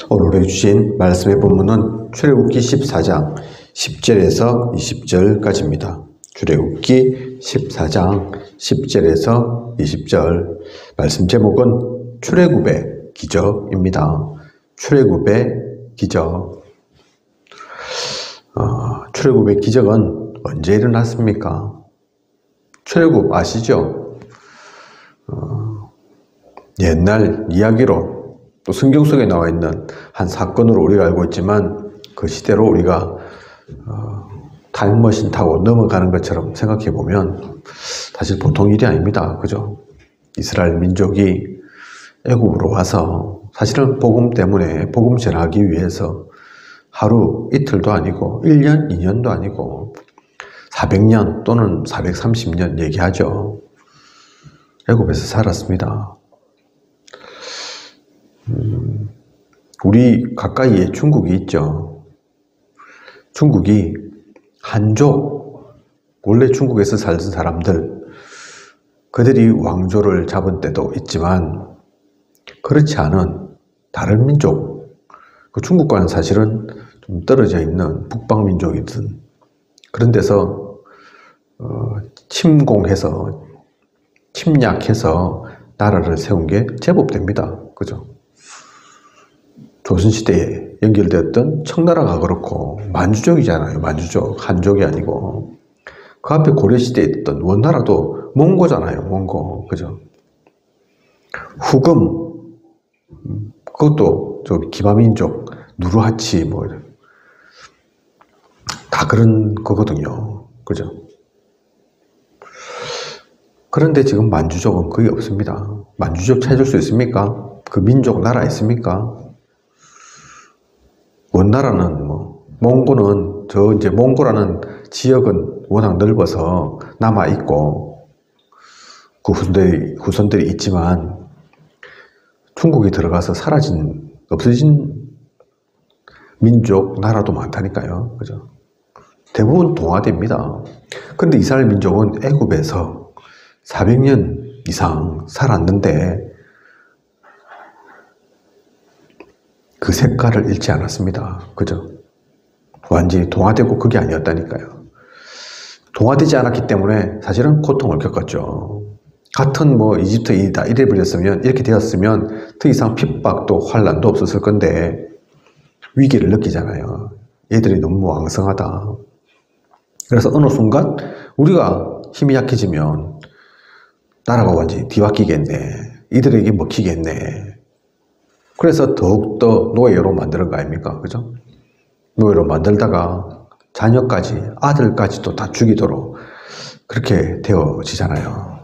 오늘 주신 말씀의 본문은 출애굽기 14장 10절에서 20절까지입니다. 출애굽기 14장 10절에서 20절 말씀 제목은 출애굽의 기적입니다. 출애굽의 기적. 출애굽의 기적은 언제 일어났습니까? 출애굽 아시죠? 옛날 이야기로 또 성경 속에 나와 있는 한 사건으로 우리가 알고 있지만 그 시대로 우리가 타임머신 타고 넘어가는 것처럼 생각해 보면 사실 보통 일이 아닙니다. 그죠? 이스라엘 민족이 애굽으로 와서 사실은 복음 때문에 복음 전하기 위해서 하루 이틀도 아니고 1년, 2년도 아니고 400년 또는 430년 얘기하죠. 애굽에서 살았습니다. 우리 가까이에 중국이 있죠. 중국이 한족, 원래 중국에서 살던 사람들, 그들이 왕조를 잡은 때도 있지만 그렇지 않은 다른 민족, 그 중국과는 사실은 좀 떨어져 있는 북방민족이든 그런 데서 침공해서 침략해서 나라를 세운 게 제법 됩니다. 그죠? 조선시대에 연결되었던 청나라가 그렇고 만주족이잖아요. 만주족, 한족이 아니고. 그 앞에 고려시대에 있던 원나라도 몽고잖아요. 몽고. 그죠? 후금, 그것도 저 기마민족, 누르하치 뭐 다 그런 거거든요. 그죠? 그런데 지금 만주족은 거의 없습니다. 만주족 찾을 수 있습니까? 그 민족 나라 있습니까? 원나라는 몽고는 이제 몽고라는 지역은 워낙 넓어서 남아 있고 그 후손들이 있지만 중국이 들어가서 없어진 민족 나라도 많다니까요. 그죠? 대부분 동아대입니다. 그런데 이스라엘 민족은 애굽에서 400년 이상 살았는데 그 색깔을 잃지 않았습니다. 그죠? 완전히 동화되고 그게 아니었다니까요. 동화되지 않았기 때문에 사실은 고통을 겪었죠. 같은 이집트이다 이렇게 되었으면 더 이상 핍박도 환란도 없었을 건데 위기를 느끼잖아요. 얘들이 너무 왕성하다. 그래서 어느 순간 우리가 힘이 약해지면 나라가 완전히 뒤바뀌겠네. 이들에게 먹히겠네. 그래서 더욱더 노예로 만드는 거 아닙니까? 그죠? 노예로 만들다가 자녀까지, 아들까지도 다 죽이도록 그렇게 되어지잖아요.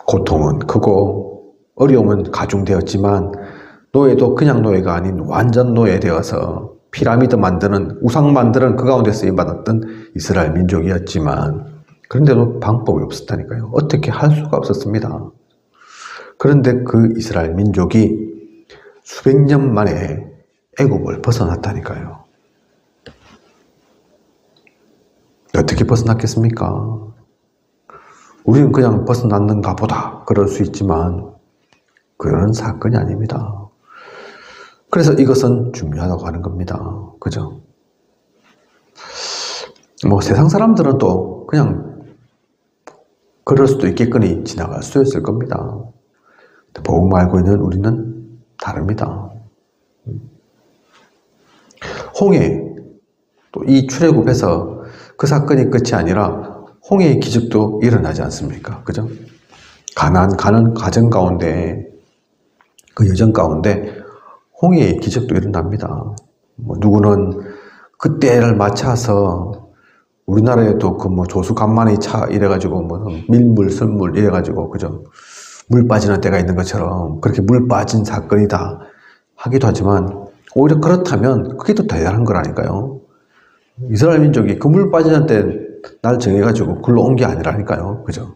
고통은 크고 어려움은 가중되었지만 노예도 그냥 노예가 아닌 완전 노예 되어서 피라미드 만드는, 우상 만드는 그 가운데 쓰임받았던 이스라엘 민족이었지만 그런데도 방법이 없었다니까요. 어떻게 할 수가 없었습니다. 그런데 그 이스라엘 민족이 수백 년 만에 애굽을 벗어났다니까요. 어떻게 벗어났겠습니까? 우리는 그냥 벗어났는가 보다 그럴 수 있지만 그런 사건이 아닙니다. 그래서 이것은 중요하다고 하는 겁니다. 그죠? 세상 사람들은 또 그냥 그럴 수도 있겠거니 지나갈 수도 있을 겁니다. 복음 알고 있는 우리는 다릅니다. 홍해, 또 이 출애굽에서 그 사건이 끝이 아니라 홍해의 기적도 일어나지 않습니까? 그죠? 가나안 가는 과정 가운데, 그 여정 가운데 홍해의 기적도 일어납니다. 누구는 그때를 맞춰서 우리나라에도 조수 간만에 차 이래가지고 밀물, 설물 이래가지고 그죠? 물 빠지는 때가 있는 것처럼 그렇게 물 빠진 사건이다 하기도 하지만 오히려 그렇다면 그게 더 대단한 거라니까요. 이스라엘 민족이 그 물 빠지는 때 날 정해가지고 글로 온 게 아니라니까요. 그죠?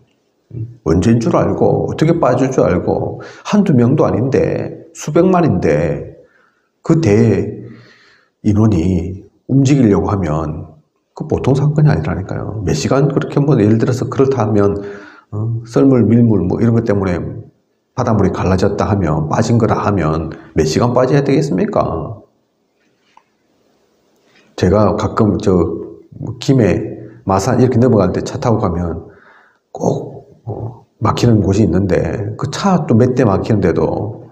언제인 줄 알고 어떻게 빠질 줄 알고 한두 명도 아닌데 수백만인데 그 대 인원이 움직이려고 하면 그 보통 사건이 아니라니까요. 몇 시간 그렇게 예를 들어서 그렇다면 썰물, 밀물 이런 것 때문에 바닷물이 갈라졌다 하면, 빠진 거라 하면 몇 시간 빠져야 되겠습니까? 제가 가끔 김해, 마산 이렇게 넘어갈 때 차 타고 가면 꼭 막히는 곳이 있는데 그 차 또 몇 대 막히는데도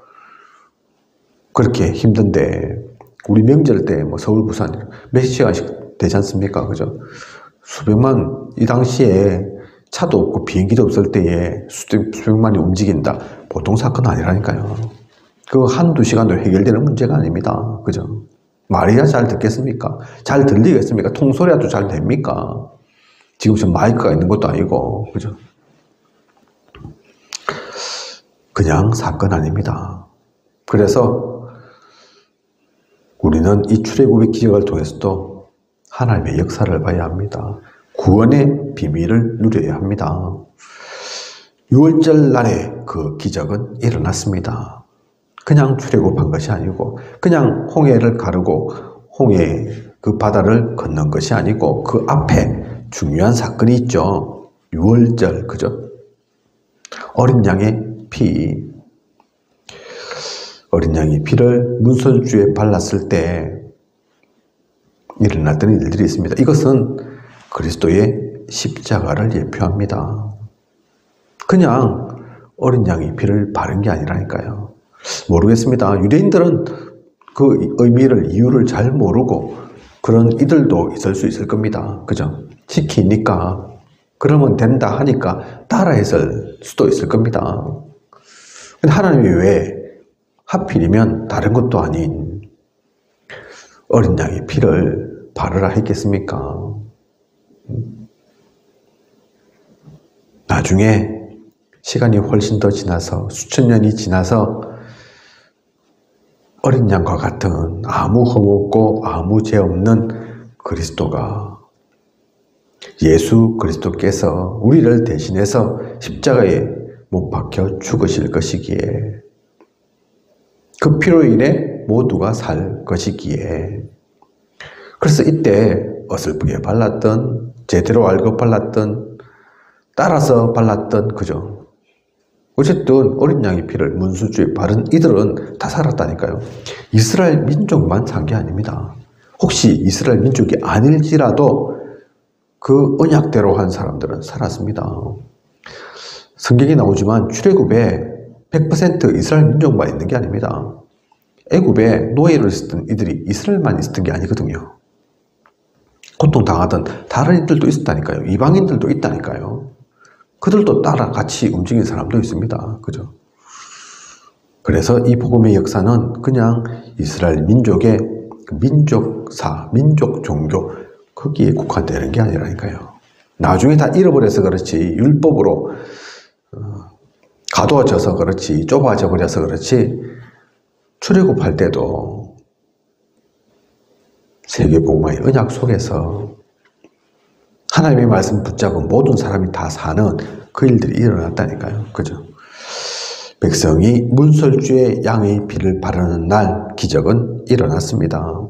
그렇게 힘든데 우리 명절 때 뭐 서울, 부산 몇 시간씩 되지 않습니까? 그죠? 수백만, 이 당시에 차도 없고 비행기도 없을 때에 수백만이 움직인다. 보통 사건은 아니라니까요. 그 한두 시간도 해결되는 문제가 아닙니다. 그죠? 말이야 잘 듣겠습니까? 잘 들리겠습니까? 통소리라도 잘 됩니까? 지금처럼 마이크가 있는 것도 아니고, 그죠? 그냥 사건 아닙니다. 그래서 우리는 이 출애굽의 기적을 통해서도 하나님의 역사를 봐야 합니다. 구원의 비밀을 누려야 합니다. 6월절 날에 그 기적은 일어났습니다. 그냥 출애굽한 것이 아니고 그냥 홍해를 가르고 홍해 그 바다를 건넌 것이 아니고 그 앞에 중요한 사건이 있죠. 6월절, 그죠? 어린 양의 피. 어린 양이 피를 문설주에 발랐을 때 일어났던 일들이 있습니다. 이것은 그리스도의 십자가를 예표합니다. 그냥 어린 양이 피를 바른 게 아니라니까요. 모르겠습니다. 유대인들은 그 의미를, 이유를 잘 모르고 그런 이들도 있을 수 있을 겁니다. 그죠? 시키니까, 그러면 된다 하니까 따라했을 수도 있을 겁니다. 근데 하나님이 왜 하필이면 다른 것도 아닌 어린 양의 피를 바르라 했겠습니까? 나중에 시간이 훨씬 더 지나서, 수천 년이 지나서 어린 양과 같은 아무 흠없고 아무 죄 없는 그리스도가, 예수 그리스도께서 우리를 대신해서 십자가에 못 박혀 죽으실 것이기에, 그 피로 인해 모두가 살 것이기에, 그래서 이때 어설프게 발랐던, 제대로 알고 발랐던, 따라서 발랐던, 그죠? 어쨌든 어린 양의 피를 문수주에 바른 이들은 다 살았다니까요. 이스라엘 민족만 산 게 아닙니다. 혹시 이스라엘 민족이 아닐지라도 그 언약대로 한 사람들은 살았습니다. 성경이 나오지만 출애굽에 100% 이스라엘 민족만 있는 게 아닙니다. 애굽에 노예로 있었던 이들이 이스라엘만 있었던 게 아니거든요. 고통당하던 다른 이들도 있었다니까요. 이방인들도 있다니까요. 그들도 따라 같이 움직이는 사람도 있습니다. 그죠? 그래서 이 복음의 역사는 그냥 이스라엘 민족의 민족사, 민족 종교, 거기에 국한되는 게 아니라니까요. 나중에 다 잃어버려서 그렇지, 율법으로 가둬져서 그렇지, 좁아져 버려서 그렇지, 출애굽할 때도 세계복음의 언약 속에서 하나님의 말씀 붙잡은 모든 사람이 다 사는 그 일들이 일어났다니까요. 그죠? 백성이 문설주에 양의 피를 바르는 날 기적은 일어났습니다.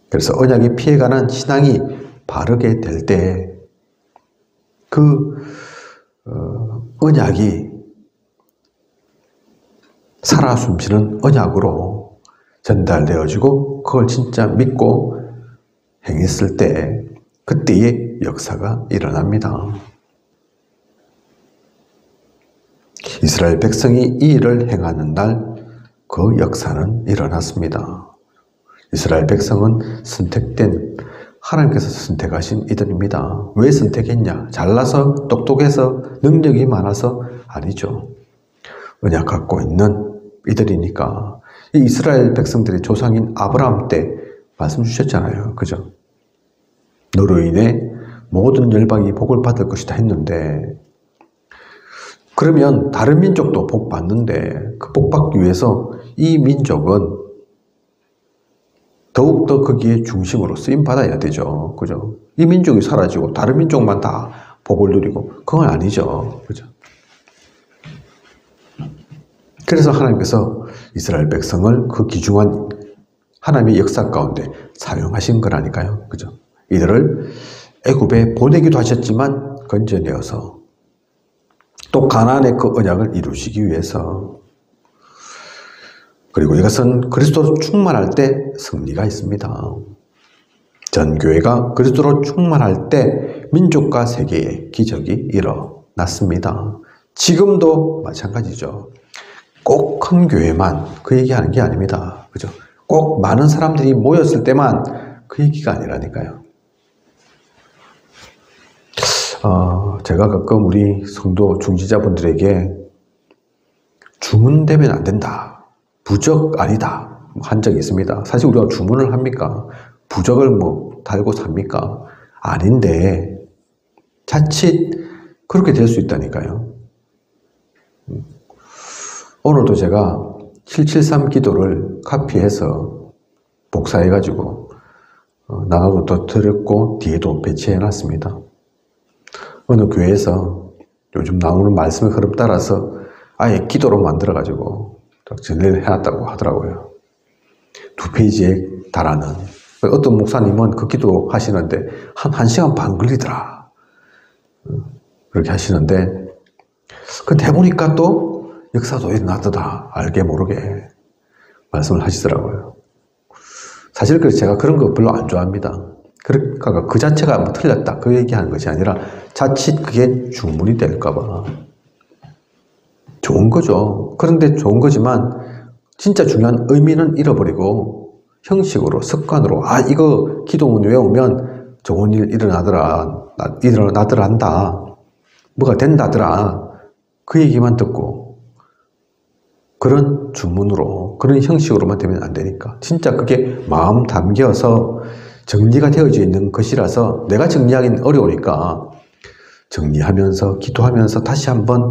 그래서 언약이 피해가는 신앙이 바르게 될 때 그 언약이 살아 숨쉬는 언약으로 전달되어지고 그걸 진짜 믿고 행했을 때 그때의 역사가 일어납니다. 이스라엘 백성이 이 일을 행하는 날 그 역사는 일어났습니다. 이스라엘 백성은 선택된, 하나님께서 선택하신 이들입니다. 왜 선택했냐? 잘나서, 똑똑해서, 능력이 많아서? 아니죠. 언약 갖고 있는 이들이니까. 이 이스라엘 백성들의 조상인 아브라함 때 말씀 주셨잖아요. 그죠? 너로 인해 모든 열방이 복을 받을 것이다 했는데, 그러면 다른 민족도 복 받는데 그 복 받기 위해서 이 민족은 더욱더 거기에 중심으로 쓰임 받아야 되죠. 그죠? 이 민족이 사라지고 다른 민족만 다 복을 누리고 그건 아니죠. 그죠? 그래서 하나님께서 이스라엘 백성을 그 귀중한 하나님의 역사 가운데 사용하신 거라니까요. 그죠? 이들을 애굽에 보내기도 하셨지만 건져내어서 또 가나안의 그 언약을 이루시기 위해서. 그리고 이것은 그리스도로 충만할 때 승리가 있습니다. 전 교회가 그리스도로 충만할 때 민족과 세계에 기적이 일어났습니다. 지금도 마찬가지죠. 꼭 큰 교회만 그 얘기하는 게 아닙니다. 그죠? 꼭 많은 사람들이 모였을 때만 그 얘기가 아니라니까요. 제가 가끔 우리 성도 중지자분들에게 주문되면 안 된다. 부적 아니다. 한 적이 있습니다. 사실 우리가 주문을 합니까? 부적을 뭐 달고 삽니까? 아닌데 자칫 그렇게 될 수 있다니까요. 오늘도 제가 773 기도를 카피해서 복사해가지고 나눠도 더 드렸고 뒤에도 배치해 놨습니다. 어느 교회에서 요즘 나오는 말씀의 흐름 따라서 아예 기도로 만들어가지고 전례를 해놨다고 하더라고요. 2페이지에 달하는. 어떤 목사님은 그 기도 하시는데 한 1시간 반 걸리더라. 그렇게 하시는데 근데 해보니까 또 역사도 일어났다. 알게 모르게 말씀을 하시더라고요. 사실 그래서 제가 그런 거 별로 안 좋아합니다. 그러니까 그 자체가 뭐 틀렸다. 그 얘기하는 것이 아니라 자칫 그게 주문이 될까봐. 좋은 거죠. 그런데 좋은 거지만 진짜 중요한 의미는 잃어버리고 형식으로, 습관으로 이거 기도문 외우면 좋은 일 일어나더란다. 뭐가 된다더라. 그 얘기만 듣고 그런 주문으로, 그런 형식으로만 되면 안 되니까. 진짜 그게 마음 담겨서 정리가 되어져 있는 것이라서 내가 정리하기는 어려우니까 정리하면서 기도하면서 다시 한번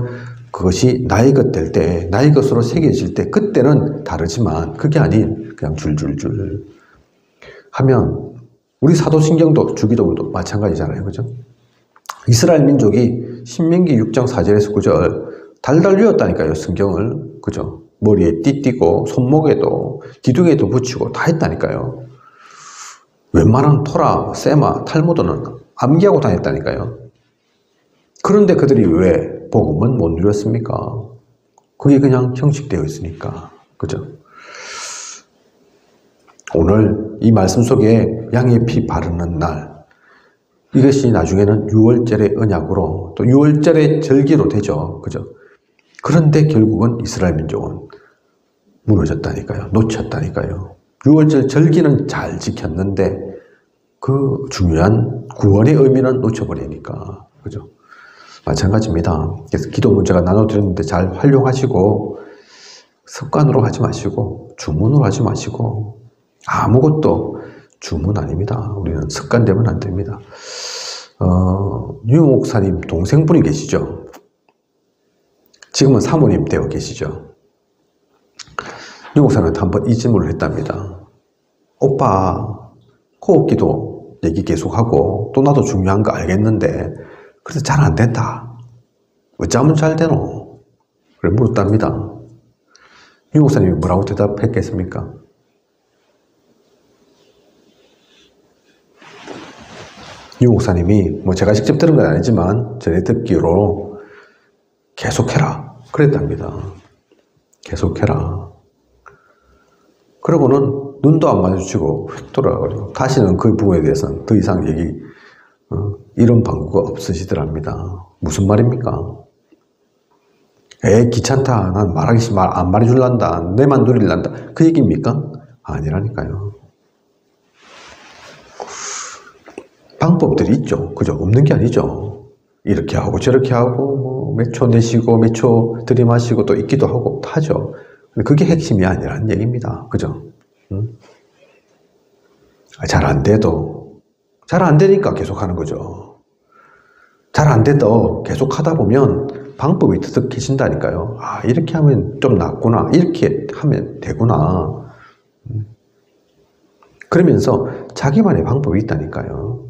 그것이 나의 것 될 때, 나의 것으로 새겨질 때 그때는 다르지만 그게 아닌 그냥 줄줄줄 하면 우리 사도신경도 주기도문도 마찬가지잖아요. 그죠? 이스라엘 민족이 신명기 6장 4절에서 9절 달달 외웠다니까요. 성경을. 그죠? 머리에 띠띠고 손목에도 기둥에도 붙이고 다 했다니까요. 웬만한 토라, 세마, 탈무드는 암기하고 다녔다니까요. 그런데 그들이 왜 복음은 못 누렸습니까? 그게 그냥 형식되어 있으니까. 그죠? 오늘 이 말씀 속에 양의 피 바르는 날, 이것이 나중에는 6월절의 언약으로 또 6월절의 절기로 되죠. 그죠? 그런데 결국은 이스라엘 민족은 무너졌다니까요. 놓쳤다니까요. 6월절 절기는 잘 지켰는데 그 중요한 구원의 의미는 놓쳐버리니까. 그죠? 마찬가지입니다. 그래서 기도 문제가 나눠드렸는데 잘 활용하시고 습관으로 하지 마시고 주문으로 하지 마시고 아무것도 주문 아닙니다. 우리는 습관되면 안 됩니다. 유 목사님 동생분이 계시죠? 지금은 사모님 되어 계시죠? 유 목사님한테 한번 이 질문을 했답니다. 오빠 호흡기도 얘기 계속하고 또 나도 중요한 거 알겠는데 그래서 잘 안 된다. 어쩌면 잘 되노? 그래 물었답니다. 유 목사님이 뭐라고 대답했겠습니까? 유 목사님이 뭐 제가 직접 들은 건 아니지만 전에 듣기로 계속해라 그랬답니다. 계속해라. 그러고는 눈도 안 마주치고 휙 돌아가가지고 다시는 그 부분에 대해서는 더 이상 이런 방구가 없으시더랍니다. 무슨 말입니까? 귀찮다. 난 말하기 안 말해줄란다. 내만 누릴란다. 그 얘기입니까? 아니라니까요. 방법들이 있죠. 그죠? 없는 게 아니죠. 이렇게 하고 저렇게 하고 뭐 몇 초 내쉬고 몇 초 들이마시고 또 있기도 하고 하죠. 근데 그게 핵심이 아니라는 얘기입니다. 그죠? 잘 안 돼도 잘 안 되니까 계속 하는 거죠. 잘 안 돼도 계속 하다 보면 방법이 터득해진다니까요. 이렇게 하면 좀 낫구나. 이렇게 하면 되구나. 그러면서 자기만의 방법이 있다니까요.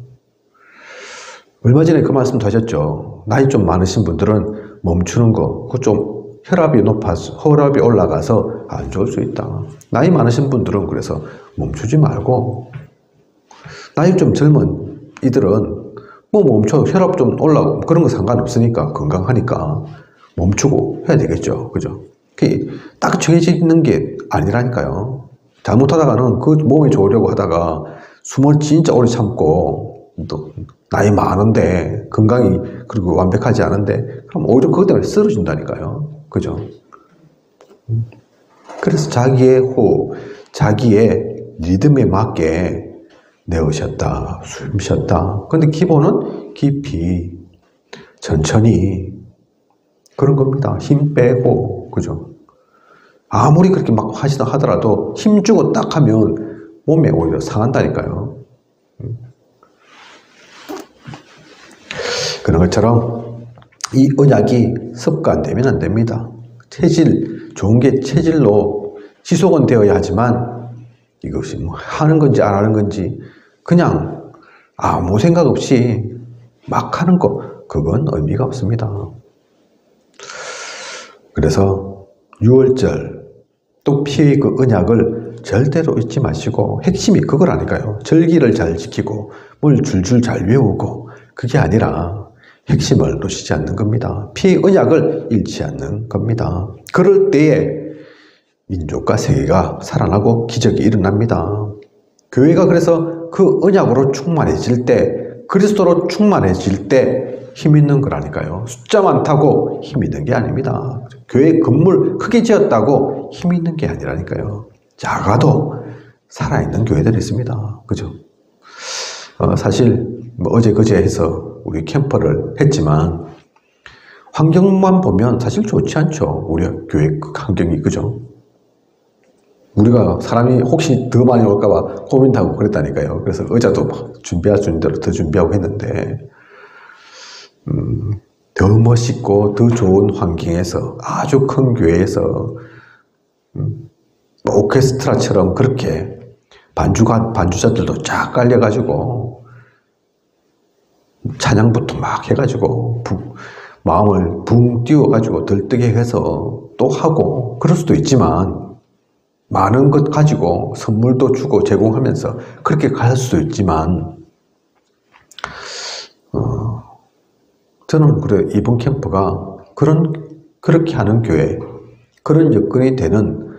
얼마 전에 그 말씀 하셨죠. 나이 좀 많으신 분들은 멈추는 거, 그 좀 혈압이 올라가서 안 좋을 수 있다. 나이 많으신 분들은 그래서 멈추지 말고, 나이 좀 젊은 이들은 뭐 멈춰 혈압 좀 올라가고 그런 거 상관없으니까 건강하니까 멈추고 해야 되겠죠. 그죠? 딱 정해져 있는 게 아니라니까요. 잘못하다가는 그 몸이 좋으려고 하다가 숨을 진짜 오래 참고 또 나이 많은데 건강이 그리고 완벽하지 않은데 그럼 오히려 그것 때문에 쓰러진다니까요. 그죠? 그래서 자기의 호흡, 자기의 리듬에 맞게 내어 쉬었다, 숨 쉬었다. 근데 기본은 깊이, 천천히 그런 겁니다. 힘 빼고, 그죠? 아무리 그렇게 막 하시다 하더라도 힘주고 딱 하면 몸에 오히려 상한다니까요. 그런 것처럼 이 언약이 습관되면 안 됩니다. 좋은 게 체질로 지속은 되어야 하지만 이것이 뭐 하는 건지 안 하는 건지 그냥 아무 생각 없이 막 하는 거, 그건 의미가 없습니다. 그래서 6월절 또 피의 그 언약을 절대로 잊지 마시고, 핵심이 그거라니까요. 절기를 잘 지키고 뭘 줄줄 잘 외우고, 그게 아니라 핵심을 놓치지 않는 겁니다. 피의 언약을 잃지 않는 겁니다. 그럴 때에 민족과 세계가 살아나고 기적이 일어납니다. 교회가 그래서 그 언약으로 충만해질 때, 그리스도로 충만해질 때 힘 있는 거라니까요. 숫자 많다고 힘 있는 게 아닙니다. 교회 건물 크게 지었다고 힘 있는 게 아니라니까요. 작아도 살아있는 교회들이 있습니다. 그죠? 사실 어제 그제 해서 우리 캠퍼를 했지만 환경만 보면 사실 좋지 않죠. 우리 교회 환경이. 그죠? 우리가 사람이 혹시 더 많이 올까봐 고민하고 그랬다니까요. 그래서 의자도 준비할 수 있는 대로 더 준비하고 했는데, 더 멋있고 더 좋은 환경에서, 아주 큰 교회에서 오케스트라처럼 그렇게 반주자들도 쫙 깔려가지고 찬양부터 막 해가지고 마음을 붕 띄워가지고 들뜨게 해서 또 하고, 그럴 수도 있지만 많은 것 가지고 선물도 주고 제공하면서 그렇게 갈 수도 있지만, 저는 그래, 이번 캠프가 그렇게 하는 교회, 그런 여건이 되는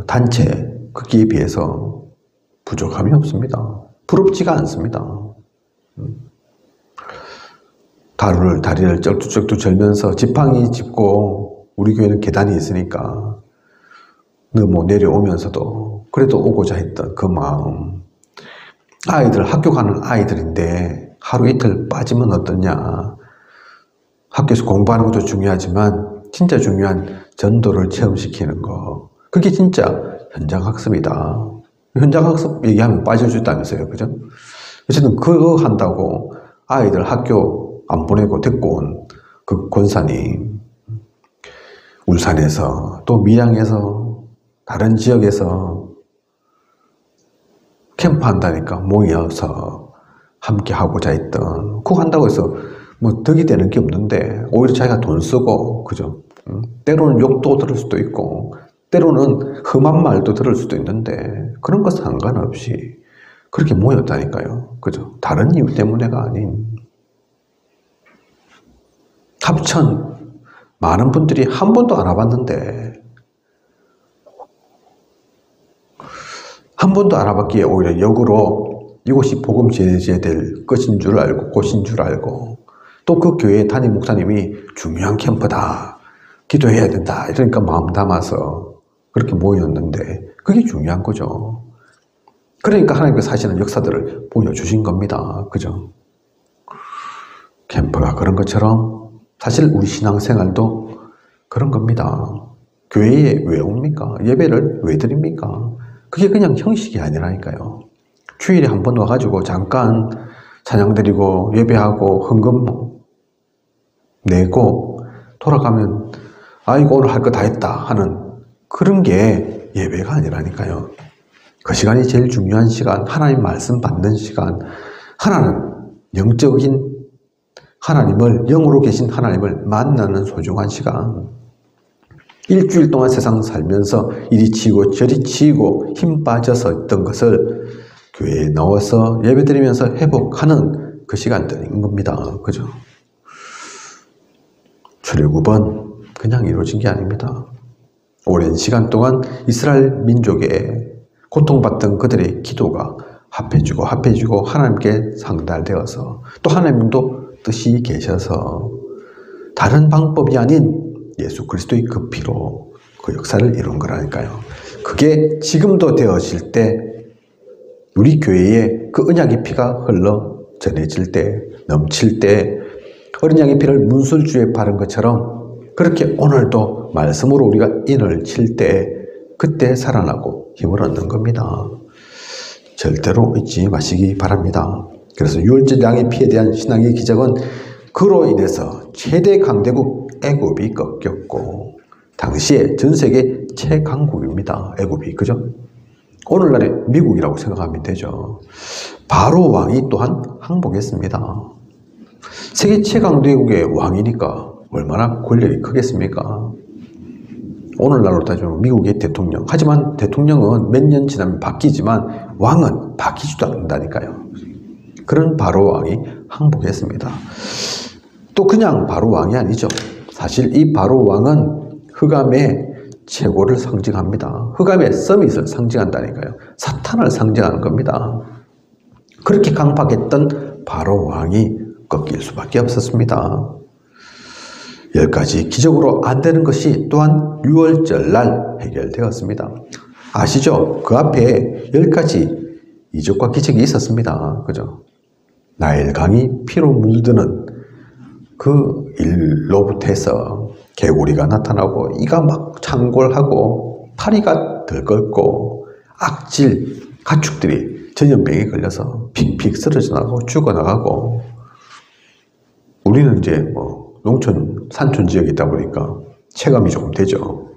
단체, 거기에 비해서 부족함이 없습니다. 부럽지가 않습니다. 다리를 쩔뚝쩔뚝 절면서 지팡이 짚고, 우리 교회는 계단이 있으니까 너무 내려오면서도 그래도 오고자 했던 그 마음. 아이들, 학교 가는 아이들인데 하루 이틀 빠지면 어떠냐. 학교에서 공부하는 것도 중요하지만 진짜 중요한 전도를 체험시키는 거, 그게 진짜 현장학습이다. 현장학습 얘기하면 빠져준다면서요. 그죠? 어쨌든 그거 한다고 아이들 학교 안 보내고 데리고 온 그 권사님, 울산에서 또 밀양에서 다른 지역에서 캠프 한다니까 모여서 함께 하고자 했던, 그거 한다고 해서 뭐 덕이 되는 게 없는데 오히려 자기가 돈 쓰고, 그죠? 때로는 욕도 들을 수도 있고 때로는 험한 말도 들을 수도 있는데 그런 거 상관없이 그렇게 모였다니까요. 그죠? 다른 이유 때문에가 아닌, 합천 많은 분들이 한 번도 안 와봤는데, 한 번도 안 와봤기에 오히려 역으로 이곳이 복음 전해져야 될 것인 줄 알고, 곳인 줄 알고, 또 그 교회 담임 목사님이 중요한 캠프다, 기도해야 된다, 이러니까 마음 담아서 그렇게 모였는데 그게 중요한 거죠. 그러니까 하나님께서 하시는 역사들을 보여주신 겁니다. 그죠? 캠프가 그런 것처럼 사실 우리 신앙생활도 그런 겁니다. 교회에 왜 옵니까? 예배를 왜 드립니까? 그게 그냥 형식이 아니라니까요. 주일에 한 번 와가지고 잠깐 찬양 드리고 예배하고 헌금 내고 돌아가면 아이고 오늘 할 거 다 했다 하는 그런 게 예배가 아니라니까요. 그 시간이 제일 중요한 시간, 하나님 말씀 받는 시간, 하나는 영적인 하나님을, 영으로 계신 하나님을 만나는 소중한 시간. 일주일 동안 세상 살면서 이리 치고 저리 치고 힘 빠져서 있던 것을 교회에 나와서 예배드리면서 회복하는 그 시간들인 겁니다. 그죠? 출애굽은 그냥 이루어진 게 아닙니다. 오랜 시간 동안 이스라엘 민족의 고통받던 그들의 기도가 합해지고 하나님께 상달되어서 또 하나님도 뜻이 계셔서 다른 방법이 아닌 예수 그리스도의 그 피로 그 역사를 이룬 거라니까요. 그게 지금도 되어질 때 우리 교회에 그 언약의 피가 흘러 전해질 때, 넘칠 때 어린 양의 피를 문설주에 바른 것처럼 그렇게 오늘도 말씀으로 우리가 인을 칠 때 그때 살아나고 힘을 얻는 겁니다. 절대로 잊지 마시기 바랍니다. 그래서 유월절 양의 피에 대한 신앙의 기적은 그로 인해서 최대 강대국 애굽이 꺾였고 당시에 전 세계 최강국입니다. 애굽이. 그죠? 오늘날의 미국이라고 생각하면 되죠. 바로 왕이 또한 항복했습니다. 세계 최강대국의 왕이니까 얼마나 권력이 크겠습니까? 오늘날로 따지면 미국의 대통령. 하지만 대통령은 몇 년 지나면 바뀌지만 왕은 바뀌지도 않는다니까요. 그런 바로 왕이 항복했습니다. 또 그냥 바로 왕이 아니죠. 사실 이 바로 왕은 흑암의 최고를 상징합니다. 흑암의 서밋을 상징한다니까요. 사탄을 상징하는 겁니다. 그렇게 강박했던 바로 왕이 꺾일 수밖에 없었습니다. 10가지 기적으로 안 되는 것이 또한 유월절 날 해결되었습니다. 아시죠? 그 앞에 10가지 이적과 기적이 있었습니다. 그죠? 나일강이 피로 물드는 그 일로부터 해서 개구리가 나타나고 이가 막 창궐하고 파리가 들끓고 악질 가축들이 전염병에 걸려서 픽픽 쓰러져 나가고 죽어나가고 우리는 이제 농촌 산촌 지역에 있다 보니까 체감이 조금 되죠.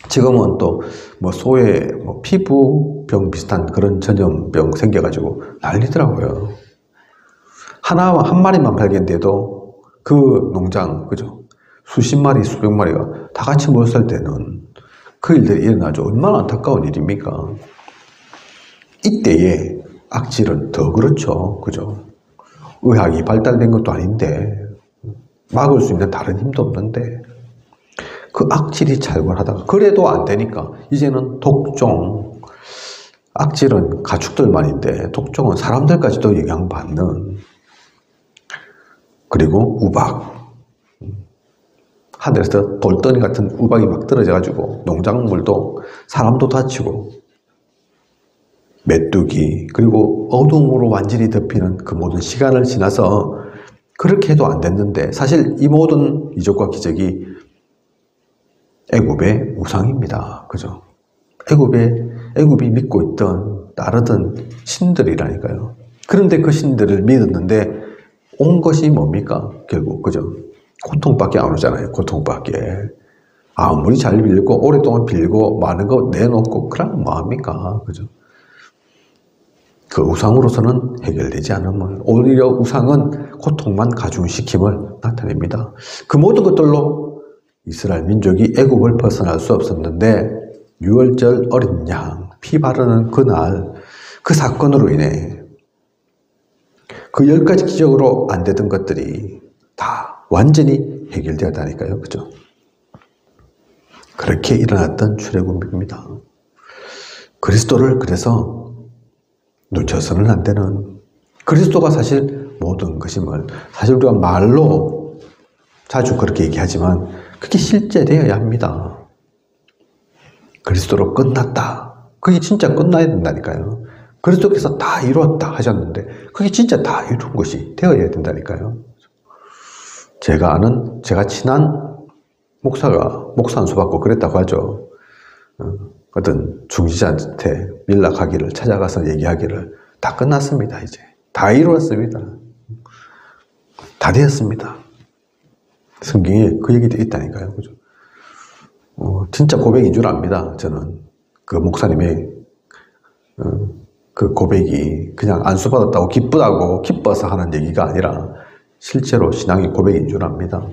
지금은 또 소의 피부병 비슷한 그런 전염병 생겨가지고 난리더라고요. 한 마리만 발견돼도 그 농장, 그죠? 수십 마리, 수백 마리가 다 같이 모였을 때는 그 일들이 일어나죠. 얼마나 안타까운 일입니까? 이때에 악질은 더 그렇죠. 그죠? 의학이 발달된 것도 아닌데, 막을 수 있는 다른 힘도 없는데, 그 악질이 잘관하다가, 그래도 안 되니까, 이제는 독종, 악질은 가축들만인데, 독종은 사람들까지도 영향받는, 그리고 우박. 하늘에서 돌덩이 같은 우박이 막 떨어져가지고 농작물도 사람도 다치고 메뚜기 그리고 어둠으로 완전히 덮이는 그 모든 시간을 지나서 그렇게 해도 안 됐는데 사실 이 모든 이적과 기적이 애굽의 우상입니다. 그죠? 애굽이 믿고 있던 따르던 신들이라니까요. 그런데 그 신들을 믿었는데 온 것이 뭡니까? 결국 그죠? 고통밖에 안 오잖아요. 고통밖에. 아무리 잘 빌고 오랫동안 빌고 많은 거 내놓고 그러면 뭐합니까? 그죠? 그 우상으로서는 해결되지 않음을 오히려 우상은 고통만 가중시킴을 나타냅니다. 그 모든 것들로 이스라엘 민족이 애굽을 벗어날 수 없었는데 유월절 어린 양 피 바르는 그날 그 사건으로 인해 그 10가지 기적으로 안 되던 것들이 다 완전히 해결되었다니까요. 그죠? 그렇게 일어났던 출애굽입니다. 그리스도를 그래서 놓쳐서는 안 되는 그리스도가 사실 모든 것임을 사실 우리가 말로 자주 그렇게 얘기하지만 그게 실제되어야 합니다. 그리스도로 끝났다. 그게 진짜 끝나야 된다니까요. 그리스도께서 다 이루었다 하셨는데 그게 진짜 다 이룬 것이 되어야 된다니까요. 제가 친한 목사가 목사 안수 받고 그랬다고 하죠. 어떤 중지자한테 연락하기를 찾아가서 얘기하기를 다 끝났습니다. 이제 다 이루었습니다. 다 되었습니다. 성경에 그 얘기도 있다니까요. 그죠? 진짜 고백인 줄 압니다. 저는 그 목사님의 그 고백이 그냥 안수 받았다고 기쁘다고 기뻐서 하는 얘기가 아니라 실제로 신앙의 고백인 줄 압니다.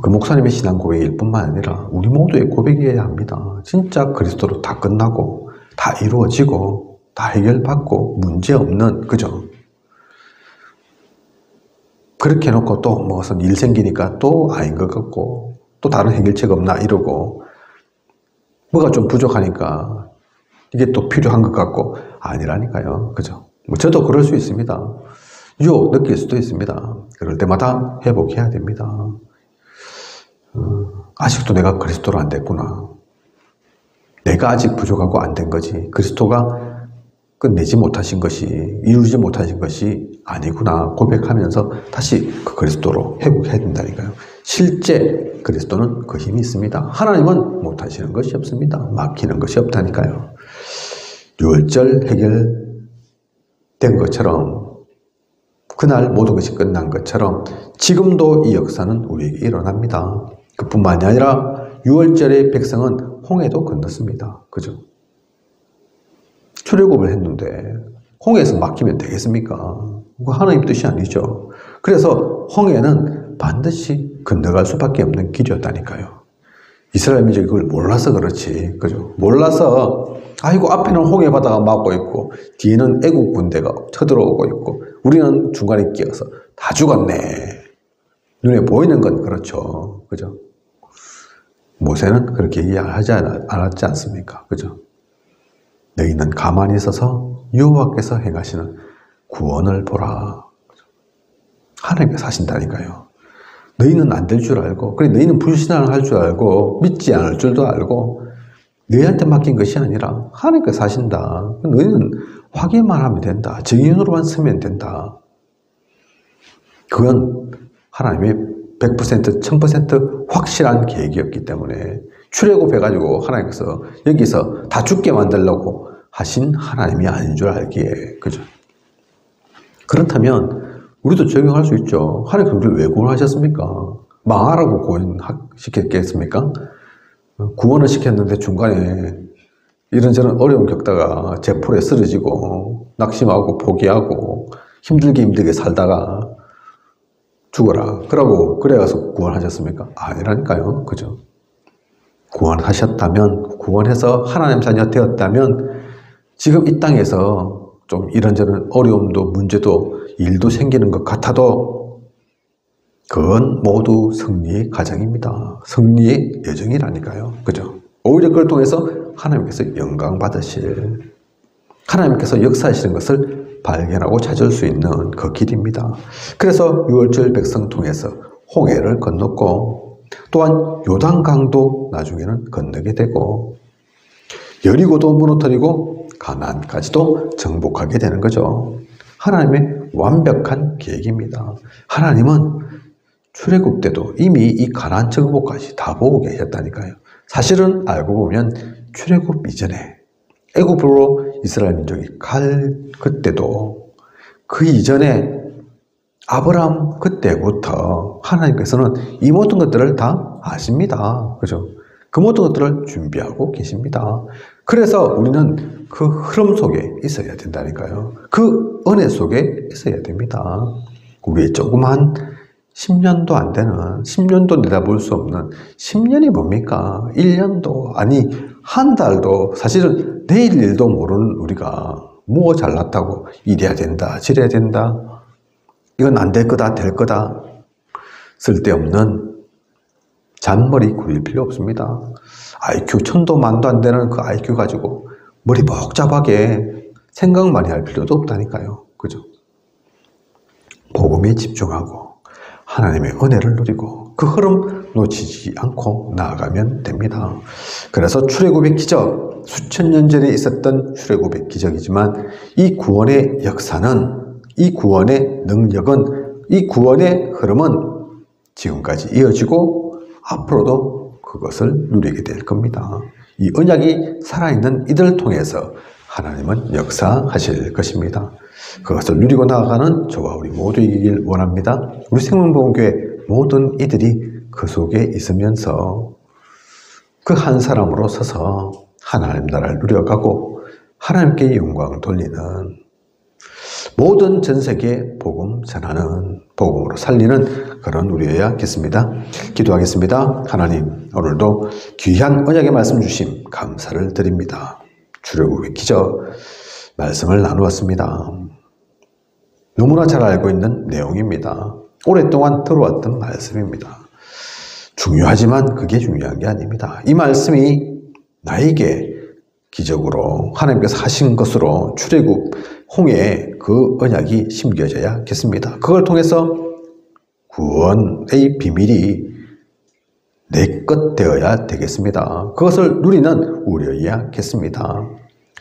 그 목사님의 신앙 고백일 뿐만 아니라 우리 모두의 고백이어야 합니다. 진짜 그리스도로 다 끝나고 다 이루어지고 다 해결받고 문제없는 그죠? 그렇게 해놓고 또 무슨 일 생기니까 또 아닌 것 같고 또 다른 해결책 없나 이러고 뭐가 좀 부족하니까 이게 또 필요한 것 같고 아니라니까요. 그죠? 뭐 저도 그럴 수 있습니다. 유혹 느낄 수도 있습니다. 그럴 때마다 회복해야 됩니다. 아직도 내가 그리스도로 안 됐구나. 내가 아직 부족하고 안 된 거지. 그리스도가 끝내지 못하신 것이, 이루지 못하신 것이 아니구나 고백하면서 다시 그 그리스도로 회복해야 된다니까요. 실제 그리스도는 그 힘이 있습니다. 하나님은 못하시는 것이 없습니다. 막히는 것이 없다니까요. 유월절 해결된 것처럼 그날 모든 것이 끝난 것처럼 지금도 이 역사는 우리에게 일어납니다. 그뿐만이 아니라 유월절의 백성은 홍해도 건넜습니다. 그죠? 출애굽을 했는데 홍해에서 막히면 되겠습니까? 그거 하나님 뜻이 아니죠. 그래서 홍해는 반드시 건너갈 수밖에 없는 길이었다니까요. 이스라엘 민족이 그걸 몰라서 그렇지. 그죠? 몰라서 아이고 앞에는 홍해 바다가 막고 있고 뒤에는 애국 군대가 쳐들어오고 있고 우리는 중간에 끼어서 다 죽었네. 눈에 보이는 건 그렇죠. 그죠? 모세는 그렇게 이해하지 않았지 않습니까? 그죠? 너희는 가만히 있어서 여호와께서 행하시는 구원을 보라. 하나님께서 하신다니까요. 너희는 안 될 줄 알고, 그래 너희는 불신앙할 줄 알고, 믿지 않을 줄도 알고, 너희한테 맡긴 것이 아니라 하나님께서 하신다. 너희는 확인만 하면 된다. 증인으로만 서면 된다. 그건 하나님의 100%, 1000% 확실한 계획이었기 때문에 출애굽해가지고 하나님께서 여기서 다 죽게 만들려고 하신 하나님이 아닌 줄 알기에, 그죠? 그렇다면 우리도 적용할 수 있죠. 하나님께서 우리를 왜 구원하셨습니까? 망하라고 구원시켰겠습니까? 구원을 시켰는데 중간에 이런저런 어려움 겪다가 재폴에 쓰러지고 낙심하고 포기하고 힘들게 살다가 죽어라. 그래가서 구원하셨습니까? 아니라니까요. 그죠? 구원하셨다면, 구원해서 하나님 자녀 되었다면 지금 이 땅에서 좀 이런저런 어려움도 문제도 일도 생기는 것 같아도 그건 모두 승리의 과정입니다. 승리의 여정이라니까요. 그죠? 오히려 그걸 통해서 하나님께서 영광 받으실, 하나님께서 역사하시는 것을 발견하고 찾을 수 있는 그 길입니다. 그래서 유월절 백성 통해서 홍해를 건넜고 또한 요단강도 나중에는 건너게 되고 여리고도 무너뜨리고 가나안까지도 정복하게 되는 거죠. 하나님의 완벽한 계획입니다. 하나님은 출애굽 때도 이미 이 가나안 정복까지 다 보고 계셨다니까요. 사실은 알고 보면 출애굽 이전에 애굽으로 이스라엘 민족이 갈 그때도 그 이전에 아브라함 그때부터 하나님께서는 이 모든 것들을 다 아십니다. 그죠? 그 모든 것들을 준비하고 계십니다. 그래서 우리는 그 흐름 속에 있어야 된다니까요. 그 은혜 속에 있어야 됩니다. 우리의 조그만 10년도 안 되는, 10년도 내다볼 수 없는 10년이 뭡니까? 1년도, 아니 한 달도, 사실은 내일 일도 모르는 우리가 뭐 잘났다고 이래야 된다, 저래야 된다, 이건 안 될 거다, 될 거다, 쓸데없는 잔머리 굴릴 필요 없습니다. IQ 천도 만도 안 되는 그 IQ 가지고 머리 복잡하게 생각 많이 할 필요도 없다니까요. 그죠? 복음에 집중하고 하나님의 은혜를 누리고 그 흐름 놓치지 않고 나아가면 됩니다. 그래서 출애굽의 기적, 수천 년 전에 있었던 출애굽의 기적이지만 이 구원의 역사는, 이 구원의 능력은, 이 구원의 흐름은 지금까지 이어지고 앞으로도 그것을 누리게 될 겁니다. 이 언약이 살아있는 이들을 통해서 하나님은 역사하실 것입니다. 그것을 누리고 나아가는 저와 우리 모두이길 원합니다. 우리 생명보험교회 모든 이들이 그 속에 있으면서 그 한 사람으로 서서 하나님 나라를 누려가고 하나님께 영광 돌리는, 모든 전 세계에 복음 전하는, 복음으로 살리는 그런 우리여야겠습니다. 기도하겠습니다. 하나님, 오늘도 귀한 언약의 말씀 주심 감사를 드립니다. 출애굽의 기적 말씀을 나누었습니다. 너무나 잘 알고 있는 내용입니다. 오랫동안 들어왔던 말씀입니다. 중요하지만 그게 중요한 게 아닙니다. 이 말씀이 나에게 기적으로 하나님께서 하신 것으로 출애굽 홍해에 그 언약이 심겨져야겠습니다. 그걸 통해서 구원의 비밀이 내 것 되어야 되겠습니다. 그것을 누리는 우리여야겠습니다.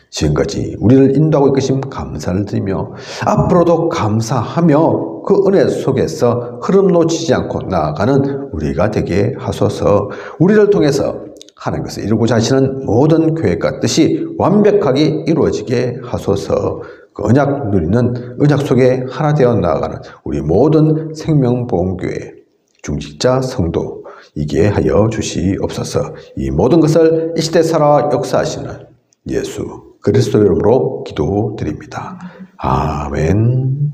지금까지 우리를 인도하고 계신 감사를 드리며 앞으로도 감사하며 그 은혜 속에서 흐름 놓치지 않고 나아가는 우리가 되게 하소서. 우리를 통해서 하나님께서 이루고자 하시는 모든 계획과 뜻이 완벽하게 이루어지게 하소서. 그 언약 누리는 언약 속에 하나 되어 나아가는 우리 모든 생명보험교회 중직자 성도 이게 하여 주시옵소서. 이 모든 것을 이 시대 살아 역사하시는 예수 그리스도 이름으로 기도드립니다. 아멘.